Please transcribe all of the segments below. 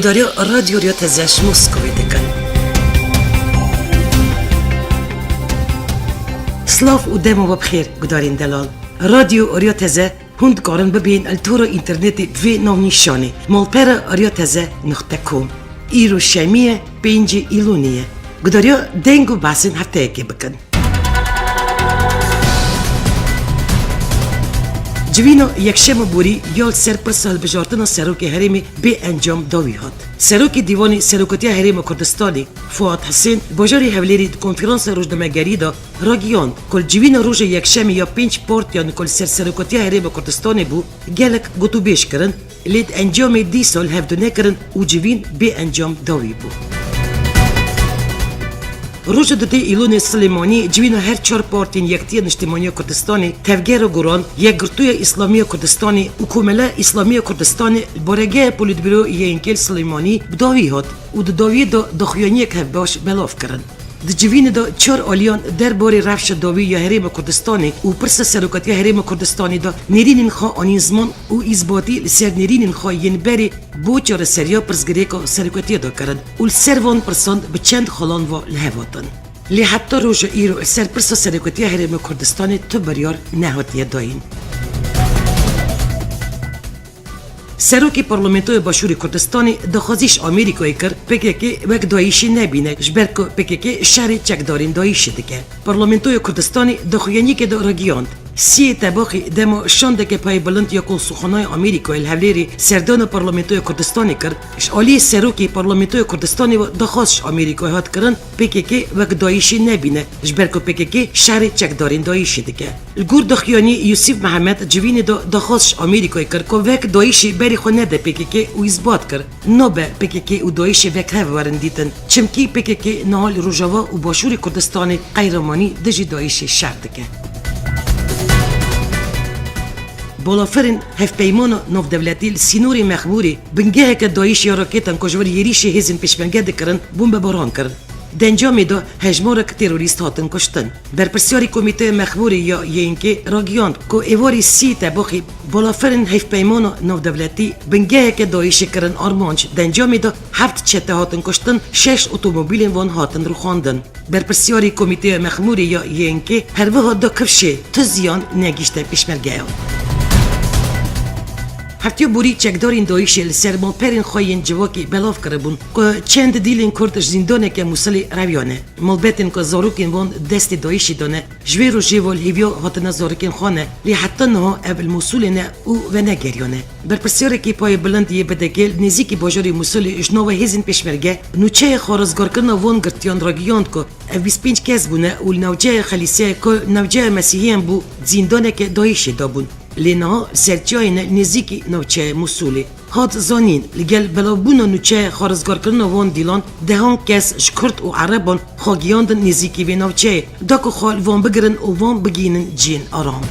گوداری رادیو ریا تزش مسکوی دکن. سلاف و دمو بخیر گودارین دلال. رادیو ریا تزه هند کارن ببین التورا اینترنتی و نامنیشانی مالپر ریا تزه نقطه کم. ایرو شمیه پنج ایلونیه. گوداری دنگو باسن هفته که بکن. جوینو یکشم بوری یال سرپرست هلبجارتنا سروک هرمی به انجام داوی هات. سروک دیوانی سروکتی هرم کردستانی فؤاد حسین بجاری حولیری کنفرانس روزنامه‌نگاری دا راگیان کل جوینو روز یکشم یا 5 پارتیان کل سروکتی هرم کردستانی بو گلک گوتو بیش کرن لید انجام دی سال هفته نکرن و جوین به انجام داوی بو. روز دوده ایلون سلیمانی جوینو هر 4 پارتین یکتی اجتماعی کردستانی تفگر گران یک گروه اسلامی کردستانی و کمله اسلامی کردستانی برگه پولیتبیرو اینکل سلیمانی بداوی هات و داوی دخیانی که باش بلاف کردن. جوین دا 4 آلیان در باری رفش داوی یا هرم کردستانی و پرس سروکتی هرم کردستانی دا نرینین خواه آنین زمان و اثباتی سر نرینین خواه ین بری بو 4 سریا پرسگری که سروکتی دا کرد و سروان پرساند به چند خالان و لحواتن. لی حتی روز ایرو سر پرس سروکتی هرم کردستانی تو بریار نهاتی داین. سروکی پارلمانتوی باشوری کردستانی دخوازیش آمریکایی کرد پکیکی وک دایشی نبینه جبر که پکیکی شهر چکدارین دایشی دکه. پارلمانتوی کردستانی دخویانی که راگیاند. سی تباخی دمو شانده که پای بلند یا کنسوخانای آمریکای الهولیری سردان پارلمانتوی کردستانی کرد اشعالی سروکی پارلمانتوی کردستانی و دخواستش آمریکای هات کردن پکیکی وک دایشی نبینه جبر که پکیکی شهر چکدارین دایشی دکه. الگور دخیانی یوسف محمد جوین دخواستش آمریکای کرد که وک دایشی بری خونه ده پکیکی و اثبات کرد نوبه پکیکی و دایشی وک هف ورندیتن چمکی پکیکی نهال روجاوا و باشوری کردستانی قیرمانی دجی دایشی شهر دکه. بالافرین هف پیمان نو دولتی سینوری مخبوری بنگه که دایش یا راکتن کجور یریش هزین پیشمنگه دکرن بمب باران کرد. دنجامی دا هجمارک تروریست هاتن کشتن. بر پرسیاری کمیته مخبوری یا اینکه راگیاند که ایواری سی تباخی بالافرین هف پیمان نو دولتی بنگه که دایش کرن آرمانج دنجامی دا 7 چته هاتن کشتن 6 اتومبیل وان هاتن رو خواندن. بر پرسیاری کمیته مخبوری یا اینکه هر وقت دا کفشه تزیان نگیشته پیشمرگه. هفتیو بوری چکدارین دایشی سرمان پرین خواهین جواکی بلاف کربون که چند دیلین کردش زندانه که موسلی رویانه. ملبتین که زاروکین وان دست دایشی دانه جویر و جوال هیویا هاتنا زاروکین خانه لی حتی نها اول موسولینه او و نگریانه. بر پرسیاره که پای بلند یه بدگل نزیکی باجاری موسولی اجناو هزین پیشمرگه نوچه خارزگار کرنا وان گرتیان راگیاند که او 25 کس بونه و نوجه خلیسه که نوجه مسیحیان بو زندانه که دایشی دابون. لینها سرچاین نزیکی نوچه موسولی هات زانین لگل بلابونا نوچه خارزگار کردن وان دیلان دهان کس شکرت و عربان خاگیاندن نزیکی و نوچه داکو خال وان بگرن و وان بگینن جین آرام.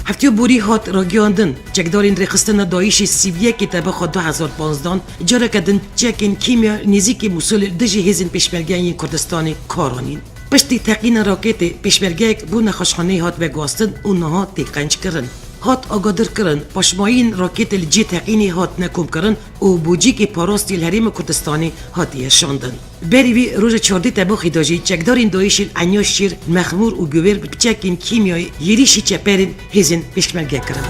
هفتیو بوری هات راگیاندن چکدارین ریخستن دایشی سیویه که تبخوا 2015 جاره کدن چکین کیمیا نزیکی موسول دجی هزین پیشمرگه کردستانی کارانین. پشتی تقین راکت پیشمرگه بو نخاشخانه هات و گواستن اونها تقنج کرن. هات آگادر کرن پشماین راکت الجی تقینی هات نکوم کرن و بوجی که پاراستی الهرم کردستانی هاتی شاندن. بریوی روز 14 تباخی داجی چکدارین دایشی انیا شیر مخمور و گویر بچکین کیمیای یریشی چپرین هزین پیشمرگه کرن.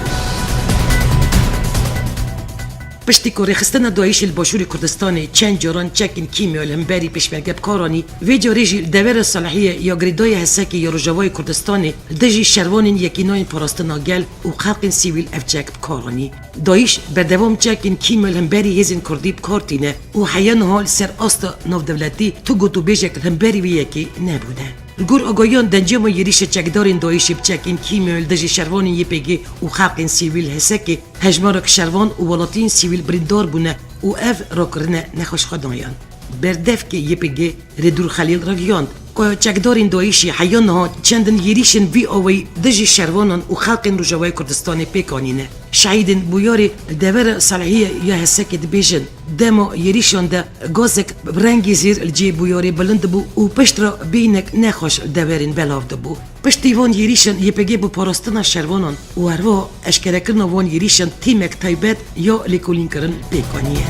پشتی که رخستن دایش باشوری کردستانی چند جاران چکین کیمیال همبری پیشمرگه بکارانی و جاریجی دور صلاحیه یا گریدای حسکی یا رجوای کردستانی دجی شروانین یکینای پاراستنا گل و خلق سیویل افجک بکارانی. دایش بردوام چکین کیمیال همبری هزین کردی بکارتینه و حیان حال سر آستا نو دولتی تو گوتو بیجک همبری وی یکی نبوده. گور آگاهیان دنجام یریش چکدارین دایشی بچکین کیمیال دجی شروانین یپیگی و خلق سیویل حسکی هجمارک شروان و ولاتین سیویل بریندار بونه و اف راکرنه نخوش خدایان. بردف که یپیگی ردور خلیل راگیاند که چکدارین دایشی حیان ها چندن یریشن وی آوی دجی شروانان و خلق رجوای کردستانی پیکانینه. شهیدین بویاری دور صالحیه یا هسک دبیجن دمو یریشون ده گازک رنگی زیر الجی بویاری بلند بو و پشت را بینک نخوش دورین بلاف بو پشتی وان یریشن یپگی بو پاراستنا شروانان و هروا اشکره کرن وان یریشن تیمک تایبت یا لیکولین کرن پیکانیه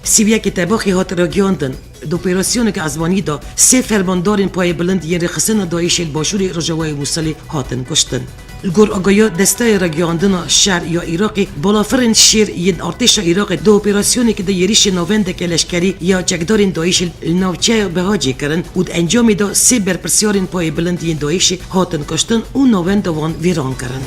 سیویا که تباخی هات را گیاندن دو اپراسیون که ازوانی دا سه فرماندارین پای بلند یه رخصن دایش الباشوری رجوای موسلی هاتن کشتن. الگور آگایا دسته را گیاندن شهر یا عراقی بالافرین شیر ین ارتش عراق دو اپراسیونی که دا یریش نوونده که لشکری یا چکدارین دایش نوچه بهاجی کرن و انجامی دا سه برپرسیارین پای بلند ین دایش هاتن کشتن و نوونده وان ویران کرن.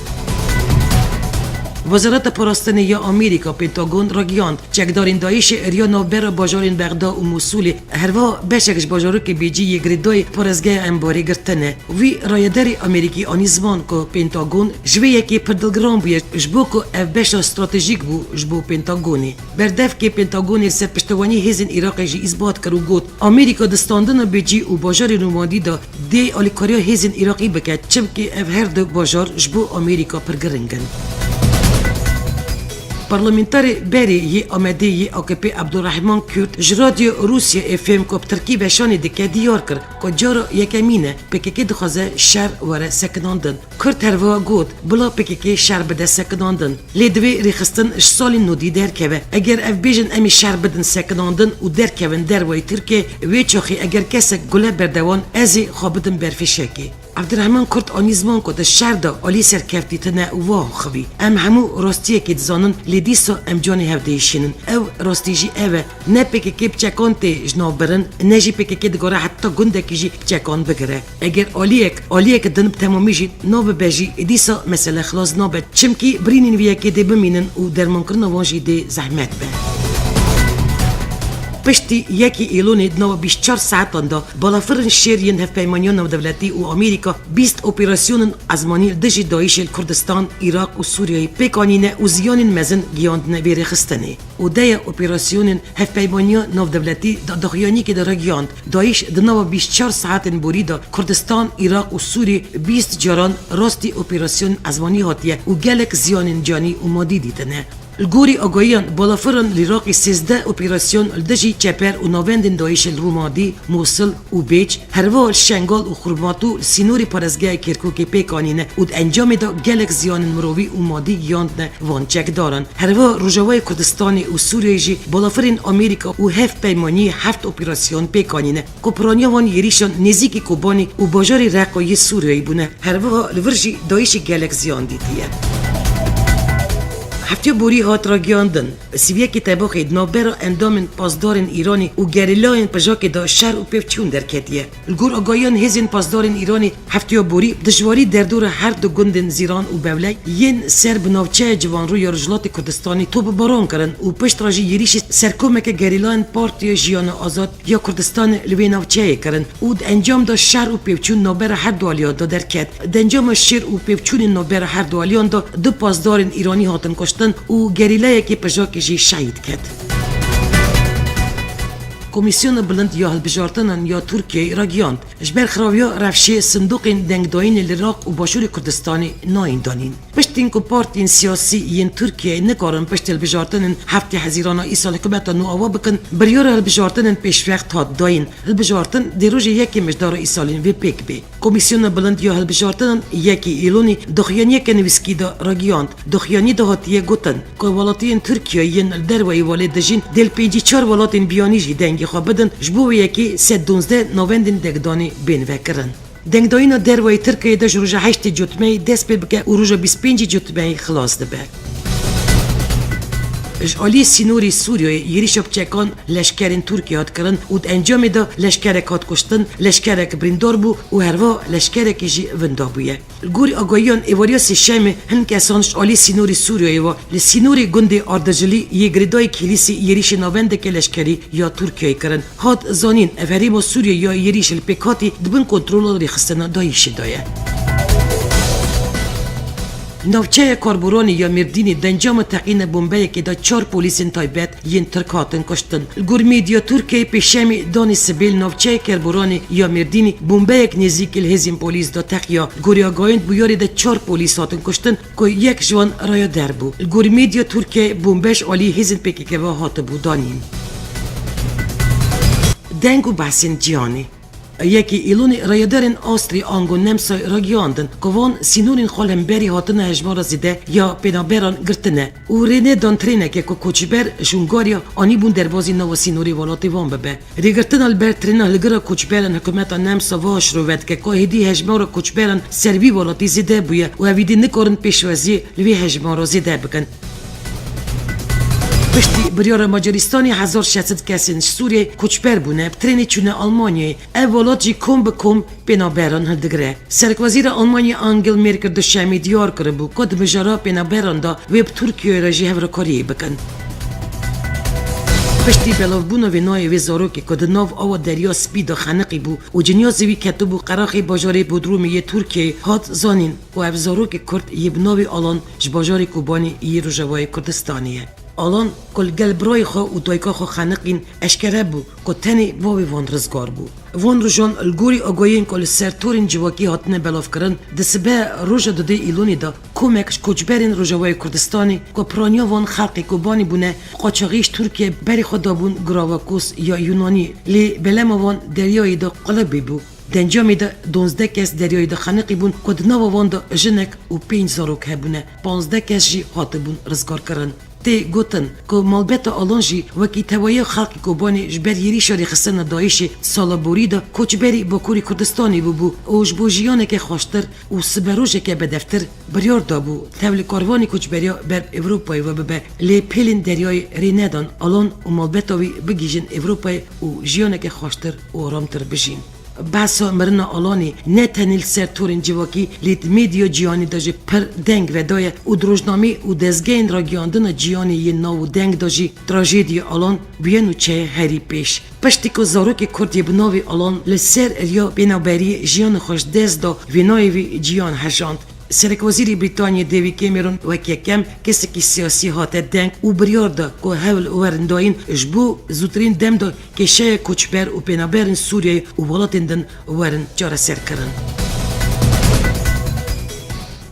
وزارت پاراستنی یا آمریکا پنتاگون را گیاند چکدارین دایش ریا نوبر باجارین بغداد و موسول هروا بشکش باجارو که بیجی یگریدای پارزگاه انباری گرتنه وی رایداری امریکی آنیزمان که پنتاگون جوی یکی پردلگرام بیش جبو که اف بش استراتژیک بو جبو پنتاگونی بردف که پنتاگونی سرپشتوانی هزین عراق جی اثبات کرو گوت امریکا دستاندن بیجی و باجار نومادی دا دی آلیکاریا هزین عراقی بکد چم که اف هر دو باجار جبو امریکا پرگرنگن پارلمانتاری بری یه آمده یه AKP عبدالرحمن کرد جرادیو روسیه افم کو ترکیب شانی دکه دیار کرد که جارو یکمینه پکیکی دخوازه شهر وره سکناندن کرد هروا گود بلا پکیکی شهر بده سکناندن لیدوی ریخستن سالی نودی درکوه اگر اف بیجن امی شهر بدن سکناندن و درکوین دروی ترکیه وی چاخی اگر کسک گله بردوان ازی خوابدن برفشکی عبدالرحمن کرد آنیزمان که ده شهر دا آلی سرکفتی تنه واه خوی ام همو راستیه که دزانن لیدیسا ام جانی هفدهیشینن او راستی جی اوه نه پکیکی بچکان تی جناب برن نه جی پکیکی دگاره حتی گنده که جی بچکان بگره اگر آلیک دنب تمامی جی ناب بجی دیسا مثلا خلاص نابد چمکی برینین ویا که ده بمینن و درمان کرن وان جی ده زحمت به پشتی یکی ایلونی دنوا 24 ساعتان دا بالافرن شیرین هفپیمانیان نو دولتی و امریکا 20 اپراسیون ازمانی دژی داعش کردستان، عراق و سوریه پیکانینه و زیانین مزن گیاندنه ویری خستنه. و ده اپراسیون هفپیمانیان نو دولتی دا دخیانی که در گیاند داعش دنوا 24 ساعتن بوری دا کردستان، عراق و سوریه 20 جاران راستی اپراسیون ازمانی هاتیه و گلک زیانین جانی و مادی دیتنه. الگوری آگاهیان بالافرن لیراقی 13 اپراسیون الدجی چپر و نوندن داعش رومادی، موصل و بیچ، هروا شنگال و خرماتو سینوری پارزگاه کرکوک پیکانینه و انجام دا گلک زیان مروی و مادی گیاندنه وانچک دارن. هروا رجوای کردستانی و سوریه جی بالافرن امریکا و هفت پیمانی 7 اپراسیون پیکانینه. کپرانیا وان یریشان نزیکی کوبانی و باجاری رقای سوریه بونه. هروا لورجی داعش گلک زیان دیتیه. هفته بوری هات را گیاندن سیویه که تباخید نابرا اندامن پاسدارن ایرانی و گریلاین پجاک دا شهر و پیفچون در کتیه. الگور آگاهیان هزین پاسدارن ایرانی هفته بوری دشواری در دور هر دو گندن زیران و بولی ین سر بناوچه جوان روی رجلات کردستانی توب باران کرن و پشت راجی یریش سرکومک گریلاین پارتی جیان آزاد یا کردستان لوی ناوچه کرن و انجام دا شهر و پیفچون نابرا هر دو آلیان دا در کت. انجام شهر و پیفچون نابرا هر دو آلیان دا دو پاسدارن ایرانی هاتن کشتن و گریلای که پژاکشی شهید کرد. کمیسیون بلند یا هلبجارتنان یا ترکیه را گیاند جبر خراویا رفشه صندوق دنگداین العراق و باشور کردستانی ناین دانین. پشتین که پارتین سیاسی این ترکیه نکارن پشت هلبجارتنان هفته حزیران ایسا حکومت نو آوا بکن بریار هلبجارتنان پیش وقت هات داین. هلبجارتن دیروز یکی مجدار ایسالین وی پیک بی. کمیسیون بلند یا هلبجارتنان یکی ایلونی دخیانی که نویسکی دا را گیاند. دخیانی دا هاتیه گوتن که ولاتین ترکیه این دروی والد دجین دل پیجی 4 ولاتین بیانی جی دنگ خواه بدن جبو یکی 312 نوندن دگدانی بین وکرن. دنگداینا دروی ترکیه دا جروجه 8 جوتمه دست پید بکه و روژه 25 جوتمه خلاص ده بک. آلی سینوری سوریه یریشب چکان لشکرین ترکیه هات کرن و انجام دا لشکرک هات کشتن لشکرک بریندار بو و هروا لشکرک جی وندا بویه. گوری آگاهیان ایواریا سیشم هن کسانش آلی سینوری سوریه و لسینوری گنده آردجلی یگریدای کلیسی یریش نوونده که لشکری یا ترکیه کرن هات زانین افریم سوریه یا یریش الپکاتی دبن کنترول ریخستنا دایش دایه. نوچه کاربرانی یا مردینی دنجام تقین بمبه که دا 4 پلیسین تایبت ین ترک هاتن کشتن. گور میدیا ترکیه پیشمی دانی سبیل نوچه کاربرانی یا مردینی بمبه یک نزدیک الهزیم پلیس دا تقیا گوریا گایند بیاری دا 4 پلیس هاتن کشتن که یک جوان رای در بو. گور میدیا ترکیه بمبش علی هزین پکی که هات بو دانیم. دنگو بحثین جیانی یکی ایلونی رایدرین آستری آنگو نمسای راگیاندن که وان سینورین خالم بری هاتن هجمارا زیده یا پینابران گرتنه و رینه دانترینه که کوچبر شونگاریا آنی بون دربازی نو سینوری والاتی وان ببه ریگرتن البر ترینه لگره کوچبرن حکومتا نمسا واش رو ود که که هدی هجمارا کوچبرن سروی والاتی زیده بویه و اویدی نکارن پیشوازی لوی هجمارا زیده بکن. پشتی بریار مجارستانی 1600 کسین سوریه کوچبر بونه بترینی چونه آلمانیای اولاد جی کم به کم پینابران هلدگره. سرکوزیر آلمانی آنگل مرکل دشمی دیار کرده بو کد مجارا پینابران دا ویب ترکیه را جی هفرکاری بکن. پشتی بلاف بونه و نای وزارو که کد ناو آوا دریا سپید خانقی بو و جنیازوی کتبو قراخی باجاری بودرومی ترکیه هات زانین و افزارو که کرد یبناوی آلان جباجاری کوبانی یه روژوای کردستانیه. آلان کل گل برای خو و دایکا خو خانقین اشکره بو که تنی واوی وان رزگار بو. وان روژان الگوری آگاهین کل سرطورین جواکی هاتنه بلاف کرن دسبه روژا داده ایلونی دا کمکش کچبرین روژاوای کردستانی که پرانیا وان خلقی کوبانی بونه قاچاقیش ترکیه بری خدا بون گراواکوس یا یونانی لی بلم وان دریایی دا قلبی بو. دنجامی دا 12 کس دریایی دا خانقی بون که دناو وان دا جنک و 5 زاروک هبونه 15 کس جی هات بون رزگار کرن. تی گوتن که مالبت آلانجی وکی توایی خلق کوبانی جبر یری شاری خسن دایشی سالابوری دا کوچبری با کوری کردستانی بو و جبو جیانه که خوشتر و سبروژه که بدفتر بریار دا بو تولی کاروانی کوچبریا بر اوروپای و ببه لی پیلین دریای ریندان آلان و مالبتاوی بگیجن اوروپای و جیانه که خوشتر و آرامتر بجین. بحثا مرنا آلانی نه تنیل سر تورین جواکی لیت میدیا جیانی داجی پر دنگ و دایه و دروجنامی و دزگین را گیاندن جیانی یه ناو دنگ داجی تراژدی آلان بیانو چه هری پیش. پشتی که زاروک کردی بناوی آلان لسر ریا بینابری جیان خوش دست دا وینایوی جیان هجاند. سرکوزیری بریتانیا دیوی کمیرون وکی کم کسی که سیاسی هاته دنگ و بریار دا که هول ورنداین جبو زودترین دم دا که شای کوچبر و پینابرین سوریه و ولاتین دن ورن جاره سر کرن.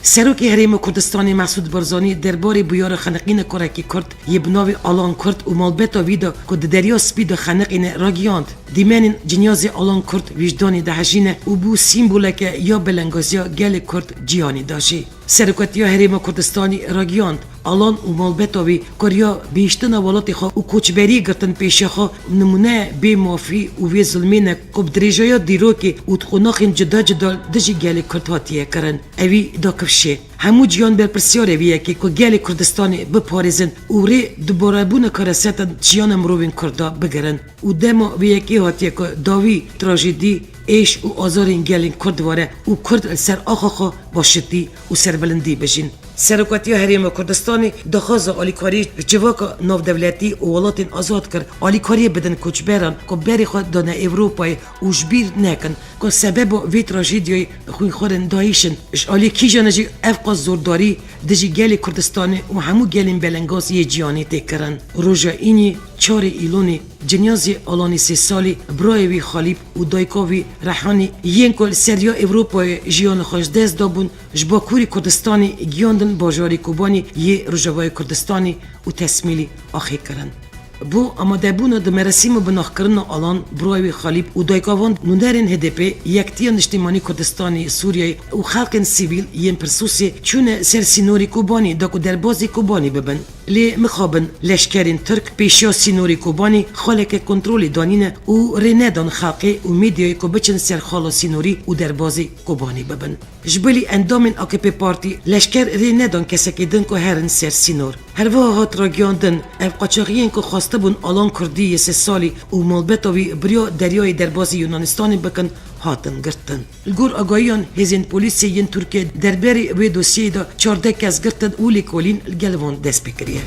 سروکی حریم کردستانی مسعود برزانی درباره بیار خانقین کرکی کرد یه بناوی آلان کرد و مالبتا ویدا که دریا سپید خانقین راگیاند دیمنین جنیازی آلان کرد وجدانی دهجینه و بو سیمبوله که یا بلنگازیا گل کرد جیانی داشی. سرکتی حریم کردستانی راگیاند آلان و مالبتاوی کریا بیشتن والاتی خوا و کوچبری گرتن پیش خوا نمونه بی مافی و وی ظلمینه کب دریجایا دیروکی و تخوناخین جدا جدا دجی گل کرد هاتیه کرن اوی دا کفشه. همو جیان بر پرسیاره ویه که گل کردستانی بپارزن و ری دوباره بونه کارستن جیان مروین کرده بگرن و دما ویه که هاتیه که داوی تراژدی ایش و آزارین گلین کردواره و کرد سر آخاخا باشدی و سربلندی بجین. سرکتی حریم کردستانی دخواز آلیکاری جواک ناو دولتی و ولاتین آزاد کرد آلیکاری بدن کوچبران که بری خود دانه اوروپای و جبیر نکن که سبب وی تراژدیای خوی خورن دایشن آلی کی جانجی افقا زورداری دجی گلی کردستانی و همو گلین بلنگاز یه جیانی تکرن. روژا اینی 4 ایلونی جنیازی آلانی 3 سالی برایوی خالیب و دایکاوی رحانی ین کل سریا اوروپای جیان خوش دست دابون جبا کوری کردستانی گیاندن باجاری کوبانی یه روژاوای کردستانی و تسمیلی آخی کرن. بو آماده بونه د مراسم بناخ کردن آلان برایوی خالیب و دایکاوان نودرین هدپ یکتیان اجتماعی کردستانی سوریه و خلق سیویل ین پرسوسی چون سرسینوری کوبانی داکو دربازی کوبانی ببن لی مخابن لشکرین ترک پیشیا سینوری کوبانی خالق کنترل دانینه و رندان خلقی و میدیای کو بچن سر خالا سینوری و دربازی کوبانی ببن. جبلی اندامین AKP پارتی لشکر رندان کسکی دن کو هرن سر سینور. هر وقت را گیاندن اف قاچاقیین کو خواسته بون آلان کردی 3 سالی و مالبتاوی بریا دریای دربازی یونانستانی بکن هاتن گرتن. الگور آگاهیان هزین پولیسی ین ترکیه درباری وی دوسیه دا 14 کس گرتن اولی کولین الگلوان دست بکریه.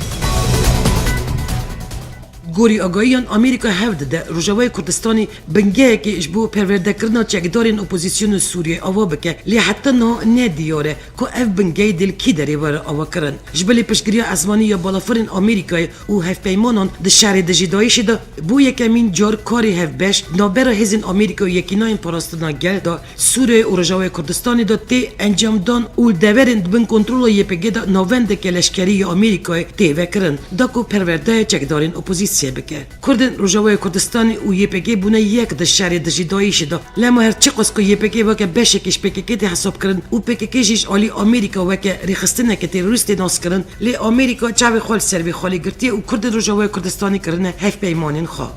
گوری آگاهیان آمریکا هفت ده روجاوای کردستانی بنگه که جبو پرورده کرنا چکدارین اپوزیسیون سوریه آوا بکه لی حتی نه ندیاره که اف بنگه دل کی داری وار آوا کرن جبلی پشگیری ازمانی یا بالافرین آمریکای او هف پیمانان ده شهر دجیدایش ده بو یکمین جار کاری هف بش نابرا هزین آمریکا یکیناین پاراستنا گل ده سوریه و روجاوای کردستانی ده تی انجام دان اول دورین بن کنترل یپگه ده نوونده که لشکری آمریکای تی وکرن داکو پرورده چکدارین اپوزیسیه بکه کردن روجاوای کردستانی او یپگه بونه یک ده شهر دجیدایش ده لما هر چه قص که یپگه وکه بشکش پکه تی حساب کرن او پکه جیش علی آمریکا وکه ریخستنه که تروریست ناس کرن لی آمریکا چاوی خال سروی خالی گرتی او کرد روجاوای کردستانی کرنه هف پیمانین خواه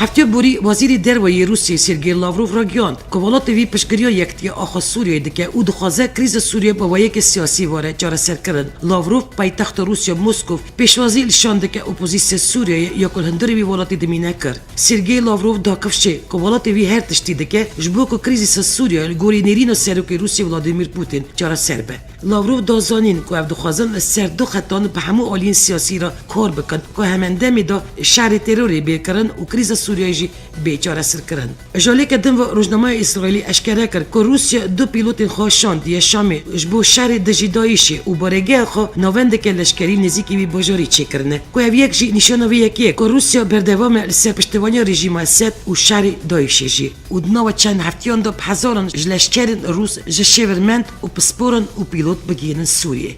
هفته بوری وزیر دروی روسیه سرگئی لاوروف را گیاند که ولات وی پشگیری یکتی آخا سوریه دکه او دخوازه کریز سوریه با یک سیاسی واره چاره سر کرد لاوروف پایتخت روسیه مسکو پیشوازی الشان دکه اپوزیسیون سوریه یا کل هندری وی ولاتی دمینه کرد سرگئی لاوروف داکفشه که ولات وی هر تشتی دکه جبو که کریز سوریه گوری نیرین سروکی روسیه ولادیمیر پوتین چاره سر به لاوروف دازانین که اف دخوازن سر دو خطان به همو آلین سیاسی را کار بکن که همنده میدا شهر تروری بیکرن و کریز سوریه جی بیچاره سر کرن. جالی که دم و روزنامه اسرائیلی اشکره کرد که روسیه دو پیلوتین خوشان دیه شامی جبو شهر دجیدایشی و بارگه خو نوونده که لشکری نزیکی بی بجاری چی کرنه. که یک جی نشانه یکیه که روسیه بردوام سرپشتوانی رژیم اسد و شهر دایشی جی. و دنوا چند هفتیان دو هزاران لشکرین روس جشورمند و پسپورن و پیلوت بگیرن سوریه.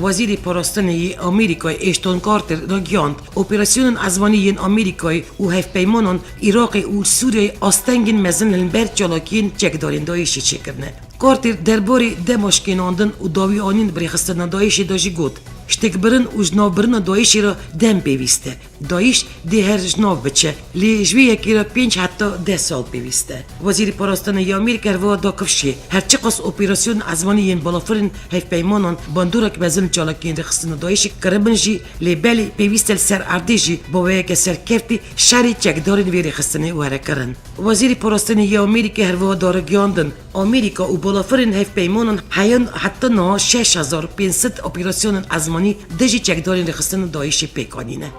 وزیر پاراستانی آمریکای اشتون کارتر را گیاند اپراسیون ازمانی آمریکای و هف پیمانان عراق و سوریه آستنگین مزن لنبرد جالاکین چکدارین دایشی چی کرنه. کارتر درباره دمشقیناندن و داوی آنین بریخستن دایشی داشی گود. شتک برن و جناب برن دایشی را دم پیوسته. دایش ده هر جناب بچه لی جوی یکی را 5 حتی 10 سال پیوسته. وزیر پاراستانی آمریکا رو داکفشی هرچی قص اپراسیون ازمانی بالافرین هف پیمانان باندورک مزن چالاکین رخصتن دایشی کربنجی لی بلی پیوسته سر اردیجی با یک سر کفتی شری چکدارین وی رخصتنی واره کرن. وزیر پاراستانی آمریکا رو دارگیاندن آمریکا و بالافرین هف پیمانان حیان حتی نه 6500 اپراسیون ازمانی دژی چکدارین رخصتن دایشی پیکانینه.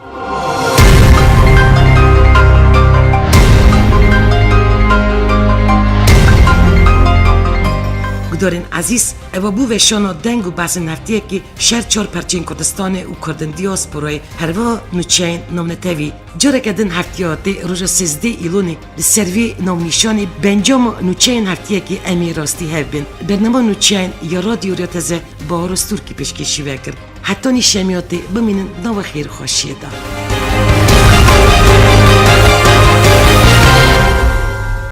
گدارین عزیز او بو وشانا دنگ و بحث نفتیه که شهر 4 پرچین کردستان و کردن دیاسپورای هروا نوچین نامنتوی جاره کدن هفتیاتی روژا 13 ایلونی سروی نامنیشانی بنجام نوچین هفتیه که امی راستی هفبین برنامه نوچین یا رادیو ریاتزه با هارستور کی پشکشی وکر حتی نیشمیاتی بمینن نو خیر خوشیه دا